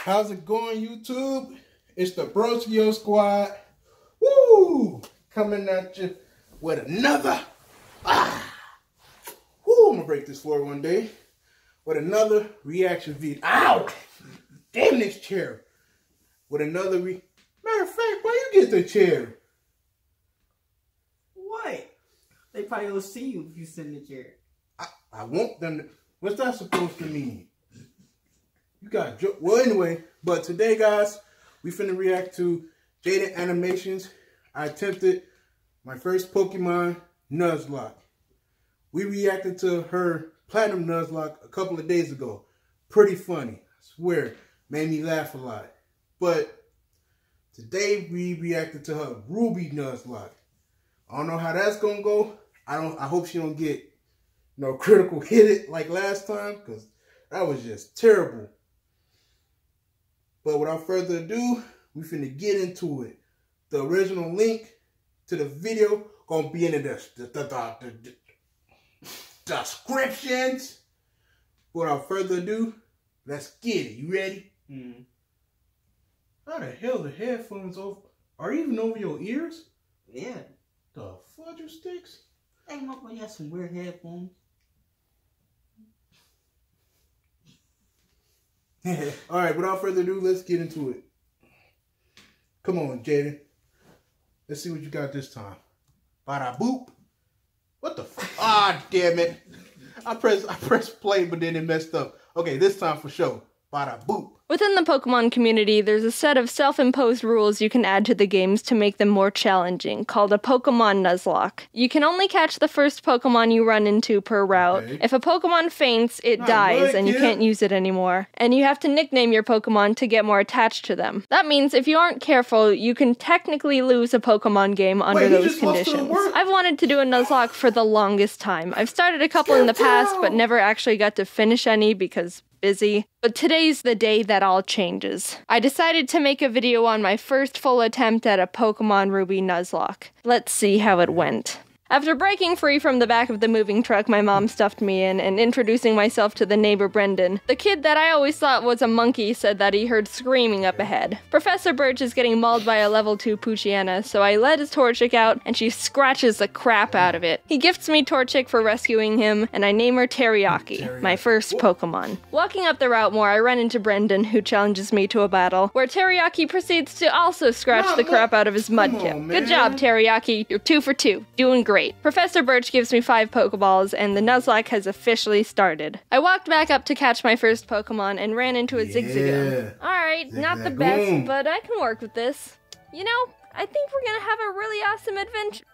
How's it going, YouTube? It's the BROsKi-O squad. Woo! Coming at you with another. Woo! I'm gonna break this floor one day with another reaction video. Ow! Damn this chair! With another matter of fact, why you get the chair? What? They probably will see you if you sit in the chair. I want them to. What's that supposed to mean? You got well, anyway. But today, guys, we finna react to Jaiden Animations. I attempted my first Pokemon Nuzlocke. We reacted to her Platinum Nuzlocke a couple of days ago. Pretty funny, I swear. Made me laugh a lot. But today we reacted to her Ruby Nuzlocke. I don't know how that's gonna go. I hope she don't get critical hit it like last time, because that was just terrible. But without further ado, we finna get into it. The original link to the video gonna be in the descriptions. Without further ado, let's get it. You ready? How the hell the headphones are even over your ears? Yeah. The fudger sticks? Hey, motherfucker, you got some weird headphones. Alright, without further ado, let's get into it. Come on, Jaiden. Let's see what you got this time. Bada boop. What the fuck? Ah, damn it. I pressed play, but then it messed up. Okay, this time for sure. Bada boop. Within the Pokemon community, there's a set of self-imposed rules you can add to the games to make them more challenging, called a Pokemon Nuzlocke. You can only catch the first Pokemon you run into per route. Okay. If a Pokemon faints, it dies and you can't use it anymore. And you have to nickname your Pokemon to get more attached to them. That means if you aren't careful, you can technically lose a Pokemon game under those conditions. I've wanted to do a Nuzlocke for the longest time. I've started a couple in the past, but never actually got to finish any because busy. But today's the day that all changes. I decided to make a video on my first full attempt at a Pokemon Ruby Nuzlocke. Let's see how it went. After breaking free from the back of the moving truck my mom stuffed me in and introducing myself to the neighbor Brendan, the kid that I always thought was a monkey said that he heard screaming up ahead. Professor Birch is getting mauled by a level 2 Poochyena, so I let his Torchic out and she scratches the crap out of it. He gifts me Torchic for rescuing him, and I name her Teriyaki, my first Pokemon. Walking up the route more, I run into Brendan, who challenges me to a battle, where Teriyaki proceeds to also scratch the crap out of his Mudkip. Good job, Teriyaki. You're 2 for 2. Doing great. Professor Birch gives me 5 Pokeballs, and the Nuzlocke has officially started. I walked back up to catch my first Pokemon and ran into a Zigzagoon. Alright, not the best, but I can work with this. You know, I think we're gonna have a really awesome adventure.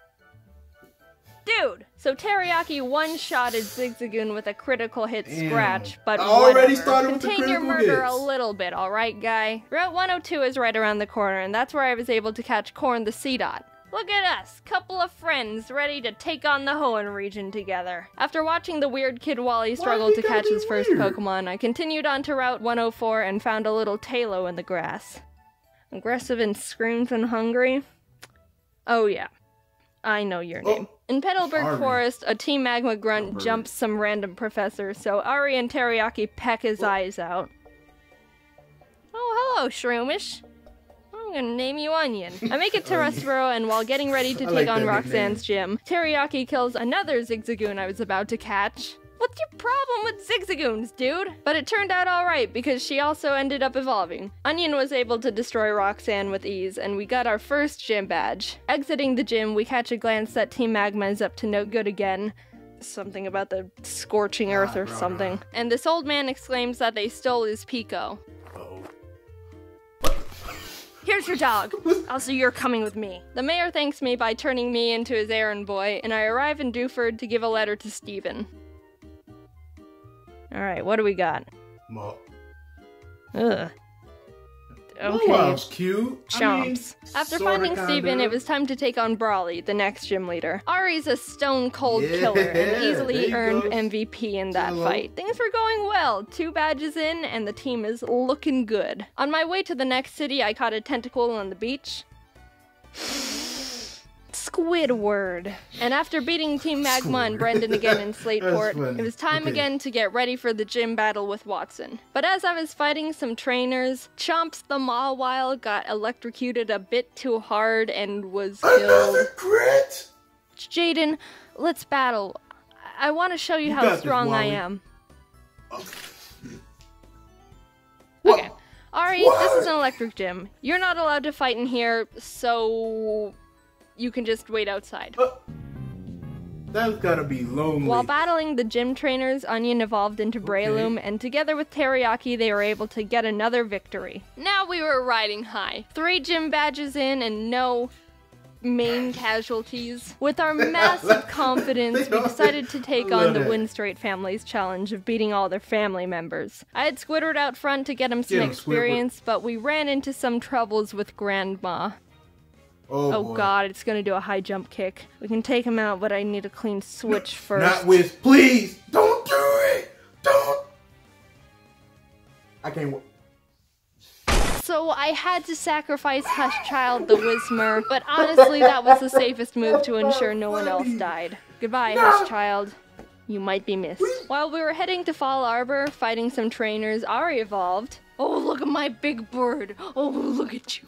Dude! So Teriyaki one-shotted Zigzagoon with a critical hit scratch, but already started with the contain your critical murder hits. a little bit, alright, guy? Route 102 is right around the corner, and that's where I was able to catch Corn the Seedot. Look at us, couple of friends ready to take on the Hoenn region together. After watching the weird kid Wally struggle to catch his first Pokemon, I continued on to Route 104 and found a little Tailo in the grass. Aggressive and screams and hungry? Oh yeah, I know your name. In Petalburg Forest, a Team Magma grunt jumps some random professor, so Ari and Teriyaki peck his eyes out. Oh, hello, Shroomish. I'm gonna name you Onion. I make it to Rustboro, and while getting ready to take on Roxanne's gym, Teriyaki kills another Zigzagoon I was about to catch. What's your problem with Zigzagoons, dude? But it turned out alright, because she also ended up evolving. Onion was able to destroy Roxanne with ease, and we got our first gym badge. Exiting the gym, we catch a glance that Team Magma is up to no good again. Something about the scorching earth or something. And this old man exclaims that they stole his Pico. Here's your dog. Also, you're coming with me. The mayor thanks me by turning me into his errand boy, and I arrive in Dewford to give a letter to Stephen. Alright, what do we got? Ugh. Okay. Well, that was cute. Chomps. After finding Steven, it was time to take on Brawly, the next gym leader. Ari's a stone-cold killer and easily earned MVP in that fight. Things were going well. 2 badges in, and the team is looking good. On my way to the next city, I caught a tentacle on the beach. Squidward. And after beating Team Magma and Brendan again in Slateport, it was time again to get ready for the gym battle with Watson. But as I was fighting some trainers, Chomps the Mawile got electrocuted a bit too hard and was killed. Jaiden, let's battle. I want to show you how strong I am. Okay. Ari, this is an electric gym. You're not allowed to fight in here, so you can just wait outside. That's gotta be lonely. While battling the gym trainers, Onion evolved into Breloom, and together with Teriyaki, they were able to get another victory. Now we were riding high. 3 gym badges in and no main casualties. With our massive confidence, we decided to take on the Winstraight family's challenge of beating all their family members. I had Squidward out front to get him some experience, but we ran into some troubles with Grandma. Oh god, it's gonna do a high jump kick. We can take him out, but I need a clean switch first. Not with, please! Don't do it! Don't! I can't wait. So I had to sacrifice Hushchild the Whismer, but honestly that was the safest move to ensure no one else died. Goodbye, Hushchild. You might be missed. While we were heading to Fall Arbor, fighting some trainers, Ari evolved. Oh, look at my big bird. Oh, look at you.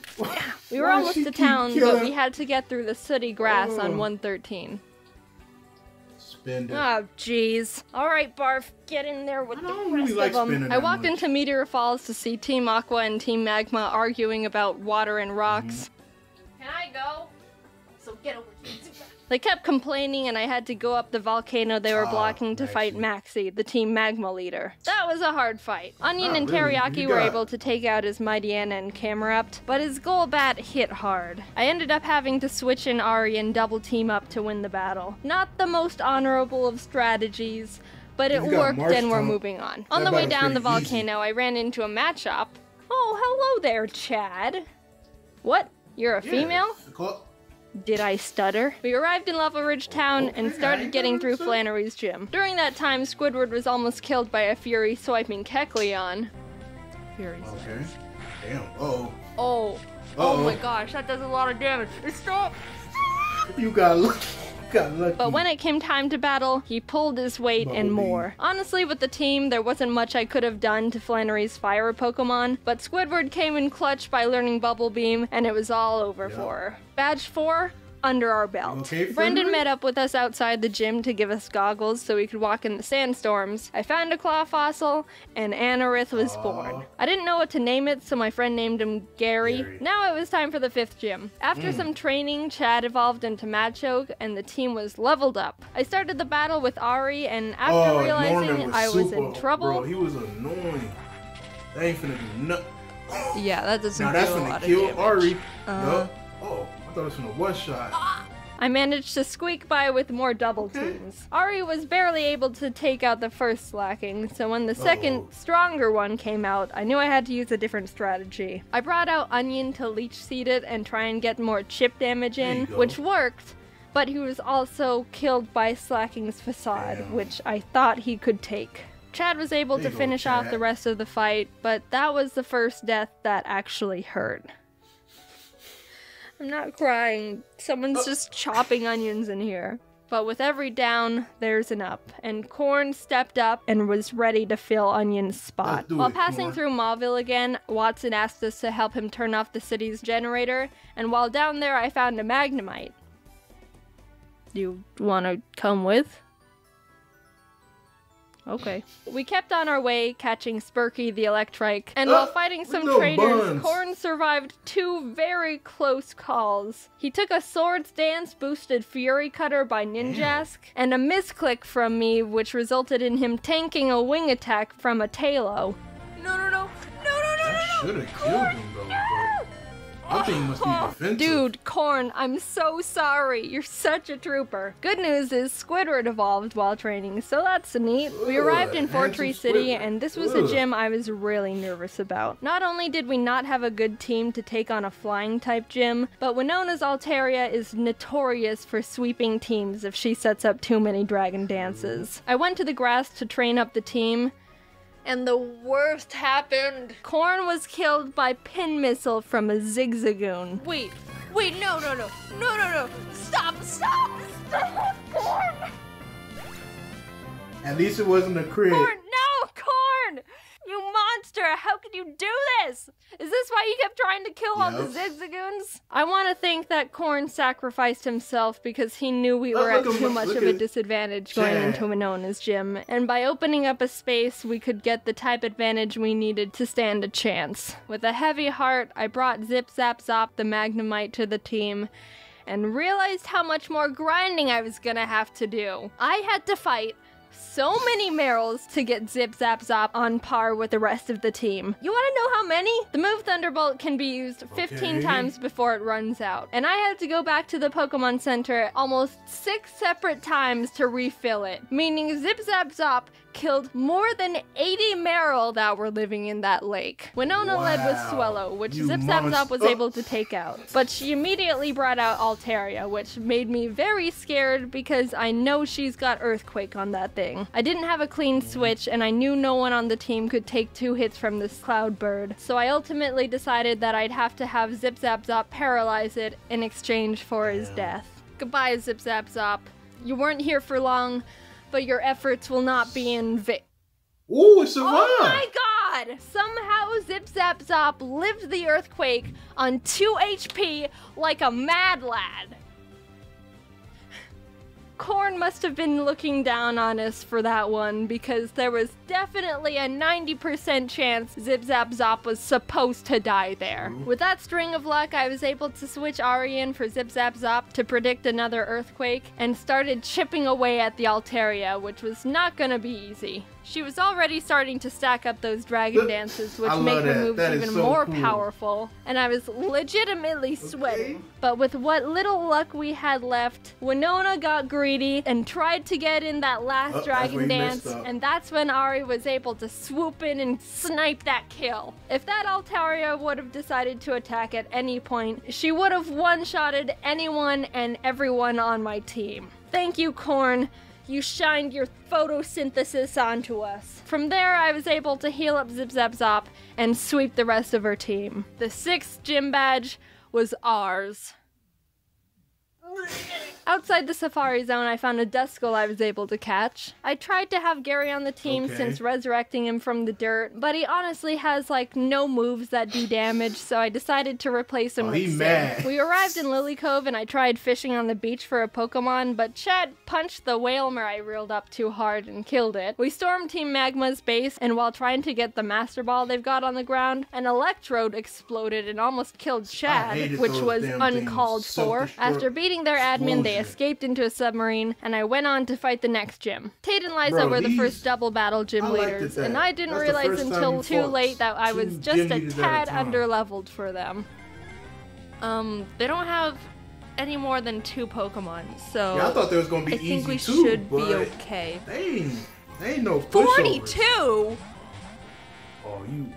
We were almost to town, but we had to get through the sooty grass on 113. Oh, jeez. Alright, Barf, get in there with the rest of them. I walked into Meteor Falls to see Team Aqua and Team Magma arguing about water and rocks. Can I go? So get over here. They kept complaining and I had to go up the volcano they were blocking to fight Maxie, the Team Magma leader. That was a hard fight. Onion and Teriyaki were able to take out his Mightyena and Camerupt, but his Golbat hit hard. I ended up having to switch in Ari and double team up to win the battle. Not the most honorable of strategies, but it worked and we're moving on. On the way down the volcano, I ran into a Machop. Oh, hello there, Chad. What? You're a female? Did I stutter? We arrived in Lava Ridge Town and started getting through Flannery's gym. During that time, Squidward was almost killed by a Fury swiping Kecleon. Okay. Damn. Oh my gosh, that does a lot of damage. Stop! You got lucky. But when it came time to battle, he pulled his weight and more. Honestly, with the team, there wasn't much I could have done to Flannery's fire Pokemon, but Squidward came in clutch by learning Bubble Beam, and it was all over for her. Badge 4, under our belt. Okay, Brendan met up with us outside the gym to give us goggles so we could walk in the sandstorms. I found a claw fossil, and Anorith was born. I didn't know what to name it, so my friend named him Gary. Now it was time for the 5th gym. After some training, Chad evolved into Machoke, and the team was leveled up. I started the battle with Ari, and after realizing I was in trouble... Bro, he was annoying. That ain't finna do nothing. Yeah, that doesn't do a lot of kill damage. Ari. I thought it was from a one-shot. I managed to squeak by with more double teams. Ari was barely able to take out the first slacking, so when the second, stronger one came out, I knew I had to use a different strategy. I brought out Onion to leech seed it and try and get more chip damage in, which worked, but he was also killed by Slacking's Facade, which I thought he could take. Chad was able to finish off the rest of the fight, but that was the first death that actually hurt. I'm not crying. Someone's just chopping onions in here. But with every down, there's an up. And Corn stepped up and was ready to fill Onion's spot. While passing through Mauville again, Watson asked us to help him turn off the city's generator. And while down there, I found a Magnemite. You wanna come with? Okay. We kept on our way, catching Spurky the Electrike, and while fighting some trainers, Corn survived 2 very close calls. He took a Swords Dance boosted Fury Cutter by Ninjask, and a misclick from me, which resulted in him tanking a wing attack from a Talo. No. I should have killed him though, but that thing must be defensive. Dude, Corn, I'm so sorry. You're such a trooper. Good news is Squidward evolved while training, so that's neat. We arrived in Fortree City, and this was a gym I was really nervous about. Not only did we not have a good team to take on a flying-type gym, but Winona's Altaria is notorious for sweeping teams if she sets up too many dragon dances. I went to the grass to train up the team, and the worst happened. Corn was killed by Pin Missile from a Zigzagoon. Wait, Wait, no. Stop. Corn. At least it wasn't a crit. Corn, no, Corn! You monster! How could you do this? Is this why you kept trying to kill all the Zigzagoons? I want to think that Corn sacrificed himself because he knew we were at too much of a disadvantage going into Winona's gym, and by opening up a space, we could get the type advantage we needed to stand a chance. With a heavy heart, I brought Zip Zap Zop the Magnemite to the team, and realized how much more grinding I was gonna have to do. I had to fight so many Merrills to get Zip Zap Zop on par with the rest of the team. You want to know how many? The move Thunderbolt can be used 15 times before it runs out. And I had to go back to the Pokemon Center almost 6 separate times to refill it. Meaning Zip Zap Zop killed more than 80 Merrill that were living in that lake. Winona led with Swellow, which Zip Zap Zop was able to take out. But she immediately brought out Altaria, which made me very scared because I know she's got Earthquake on that thing. I didn't have a clean switch, and I knew no one on the team could take 2 hits from this Cloud Bird. So I ultimately decided that I'd have to have Zip Zap Zop paralyze it in exchange for his death. Goodbye, Zip Zap Zop. You weren't here for long, but your efforts will not be in vain. Ooh, it survived! Oh my god! Somehow Zip Zap Zop lived the earthquake on 2 HP like a mad lad. Corn must have been looking down on us for that one, because there was definitely a 90% chance Zip Zap Zop was supposed to die there. With that string of luck, I was able to switch Ari in for Zip Zap Zop to predict another earthquake, and started chipping away at the Altaria, which was not gonna be easy. She was already starting to stack up those dragon dances, which make her moves even more powerful, and I was legitimately sweating. But with what little luck we had left, Winona got greedy and tried to get in that last dragon dance, and that's when Ari was able to swoop in and snipe that kill. If that Altaria would have decided to attack at any point, she would have one-shotted anyone and everyone on my team. Thank you, Corn. You shined your photosynthesis onto us. From there, I was able to heal up Zip Zap Zop and sweep the rest of her team. The 6th gym badge was ours. Outside the Safari Zone, I found a Duskull I was able to catch. I tried to have Gary on the team since resurrecting him from the dirt, but he honestly has like no moves that do damage, so I decided to replace him with Sid. We arrived in Lily Cove and I tried fishing on the beach for a Pokemon, but Chad punched the Whalmer I reeled up too hard and killed it. We stormed Team Magma's base, and while trying to get the Master Ball they've got on the ground, an Electrode exploded and almost killed Chad, which was uncalled for. After beating their admin, they escaped into a submarine, and I went on to fight the next gym. Tate and Liza were the first double battle gym leaders, and I didn't realize until too late that I was just a tad underleveled for them. They don't have any more than 2 Pokemon, so I thought there was gonna be easy I think we too, should be okay. They ain't no pushovers. 42? Oh, you...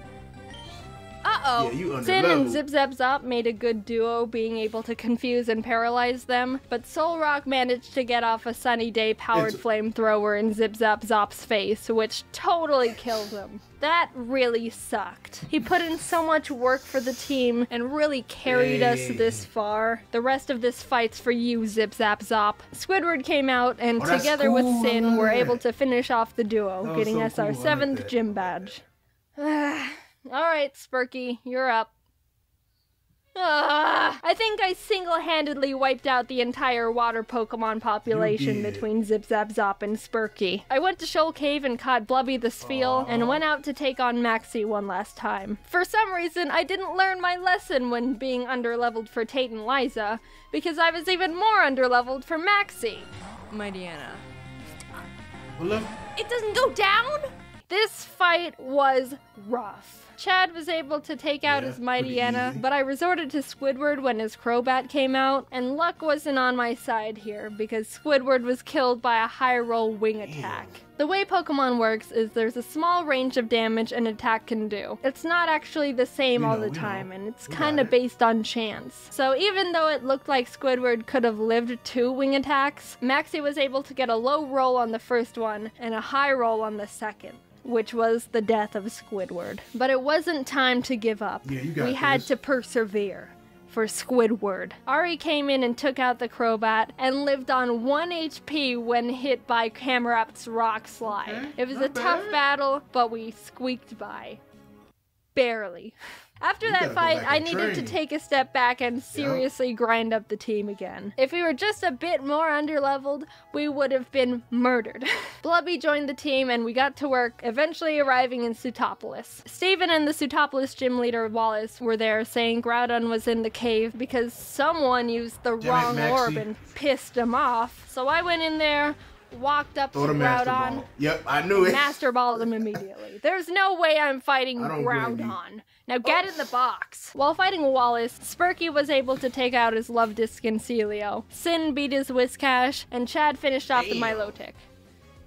Uh-oh. Yeah, Sin and Zip Zap Zop made a good duo, being able to confuse and paralyze them, but Solrock managed to get off a Sunny Day powered flamethrower in Zip Zap Zop's face, which totally killed him. That really sucked. He put in so much work for the team and really carried us this far. The rest of this fight's for you, Zip Zap Zop. Squidward came out, and together with Sin, we're able to finish off the duo, getting us our 7th gym badge. Alright, Spurky, you're up. I think I single-handedly wiped out the entire water Pokemon population between Zip Zap Zop and Spurky. I went to Shoal Cave and caught Blubby the Spheal, and went out to take on Maxie one last time. For some reason, I didn't learn my lesson when being underleveled for Tate and Liza, because I was even more underleveled for Maxie. Mightyena. It doesn't go down? This fight was rough. Chad was able to take out his Mightyena, but I resorted to Squidward when his Crobat came out, and luck wasn't on my side here, because Squidward was killed by a high-roll wing attack. The way Pokemon works is there's a small range of damage an attack can do. It's not actually the same all the time, and it's kinda based on chance. So even though it looked like Squidward could have lived 2 wing attacks, Maxie was able to get a low roll on the first one, and a high roll on the second, which was the death of Squidward. But it wasn't time to give up. We had to persevere. for Squidward. Ari came in and took out the Crobat and lived on 1 HP when hit by Camerupt's Rock Slide. Okay, It was a tough battle, but we squeaked by. Barely. After that fight, I needed to take a step back and seriously grind up the team again. If we were just a bit more underleveled, we would have been murdered. Blubby joined the team and we got to work, eventually arriving in Sutopolis. Steven and the Sutopolis gym leader Wallace were there saying Groudon was in the cave because someone used the wrong orb and pissed him off. So I went in there, walked up to Groudon. Yep, I knew it. Master balled him immediately. There's no way I'm fighting Groudon. Now get in the box. While fighting Wallace, Spurky was able to take out his Luvdisc and Celio. Sin beat his Whiscash, and Chad finished off the Milotic.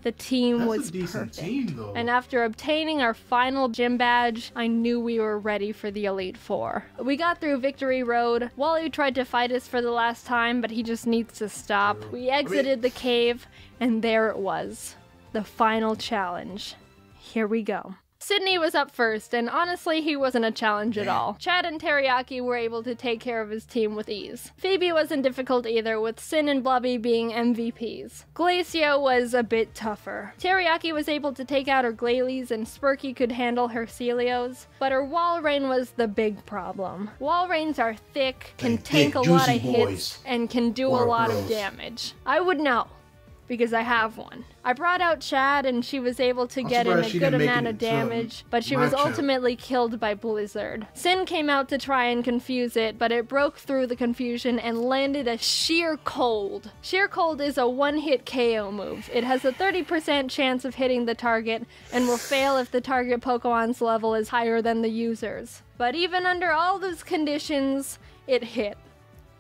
The team was perfect. And after obtaining our final gym badge, I knew we were ready for the Elite Four. We got through Victory Road. Wally tried to fight us for the last time, but he just needs to stop. We exited the cave, and there it was. The final challenge. Here we go. Sydney was up first, and honestly, he wasn't a challenge at all. Chad and Teriyaki were able to take care of his team with ease. Phoebe wasn't difficult either, with Sin and Blubby being MVPs. Glacio was a bit tougher. Teriyaki was able to take out her Glalie, and Spurky could handle her Celios, but her Walrein was the big problem. Walreins are thick, can tank a lot of hits, and can do a lot of damage. I would know, because I have one. I brought out Chad and she was able to get in a good amount of damage, but she was ultimately killed by Blizzard. Sin came out to try and confuse it, but it broke through the confusion and landed a Sheer Cold. Sheer Cold is a one-hit KO move. It has a 30% chance of hitting the target and will fail if the target Pokemon's level is higher than the user's. But even under all those conditions, it hit,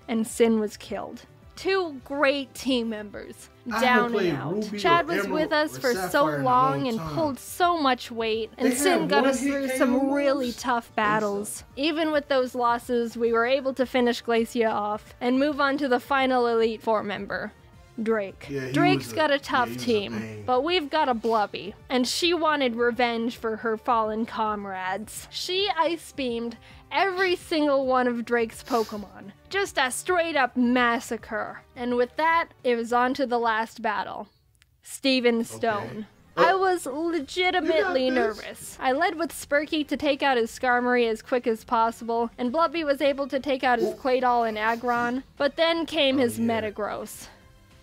and Sin was killed. Two great team members, down and out. Chad was with us for so long and pulled so much weight, and Sin got us through some really tough battles. Even with those losses, we were able to finish Glacia off and move on to the final Elite Four member, Drake. Drake's got a tough team, but we've got a Blubby, and she wanted revenge for her fallen comrades. She ice beamed every single one of Drake's Pokemon. Just a straight up massacre. And with that, it was on to the last battle. Steven Stone. I was legitimately nervous. I led with Spurky to take out his Skarmory as quick as possible, and Blubby was able to take out his Claydol and Aggron, but then came his Metagross.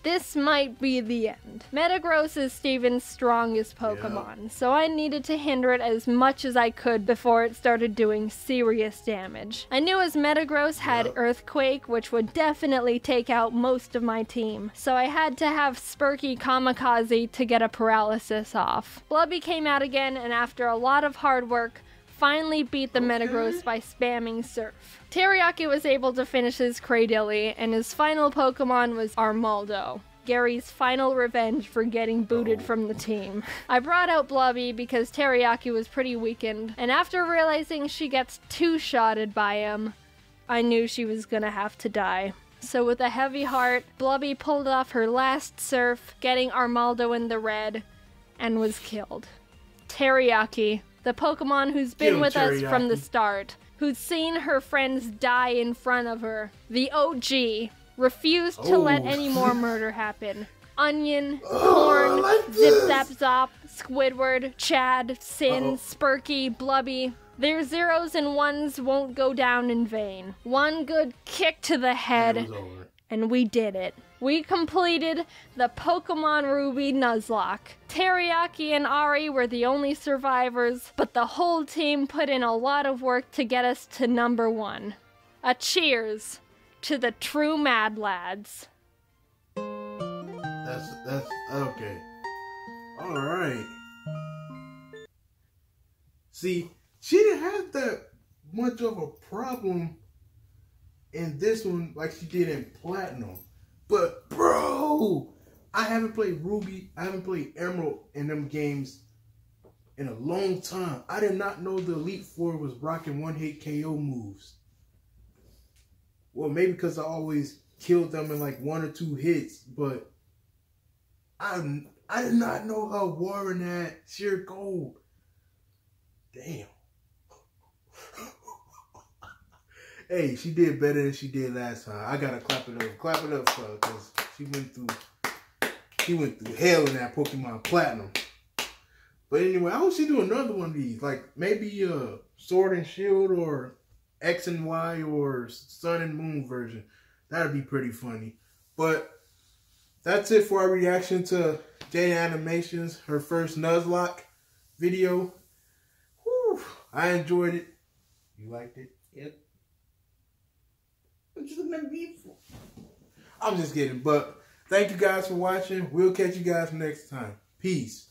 This might be the end. Metagross is Steven's strongest Pokemon, so I needed to hinder it as much as I could before it started doing serious damage. I knew his Metagross had Earthquake, which would definitely take out most of my team, so I had to have Spurky Kamikaze to get a paralysis off. Blubby came out again, and after a lot of hard work, finally beat the Metagross by spamming Surf. Teriyaki was able to finish his Cradily, and his final Pokemon was Armaldo, Gary's final revenge for getting booted from the team. I brought out Blubby because Teriyaki was pretty weakened, and after realizing she gets two-shotted by him, I knew she was gonna have to die. So with a heavy heart, Blubby pulled off her last Surf, getting Armaldo in the red, and was killed. Teriyaki, the Pokemon who's been with us from the start, who'd seen her friends die in front of her, the OG, refused to let any more murder happen. Onion, Corn, Zip Zap Zop, Squidward, Chad, Sin, Spurky, Blubby. Their zeros and ones won't go down in vain. One good kick to the head, and we did it. We completed the Pokémon Ruby Nuzlocke. Teriyaki and Ari were the only survivors, but the whole team put in a lot of work to get us to number 1. A cheers to the true Mad Lads. That's okay. Alright. See, she didn't have that much of a problem in this one like she did in Platinum. But, bro, I haven't played Ruby, I haven't played Emerald in them games in a long time. I did not know the Elite Four was rocking one-hit KO moves. Well, maybe because I always killed them in like 1 or 2 hits, but I did not know how Warren had Sheer Cold. Damn. Hey, she did better than she did last time. I gotta clap it up. Clap it up for her, because she went through hell in that Pokemon Platinum. But anyway, I hope she do another one of these. Like maybe Sword and Shield or X and Y or Sun and Moon version. That'd be pretty funny. But that's it for our reaction to Jaiden Animations, her first Nuzlocke video. Whew, I enjoyed it. You liked it? Yep. I'm just looking beautiful. I'm just kidding. But thank you guys for watching. We'll catch you guys next time. Peace.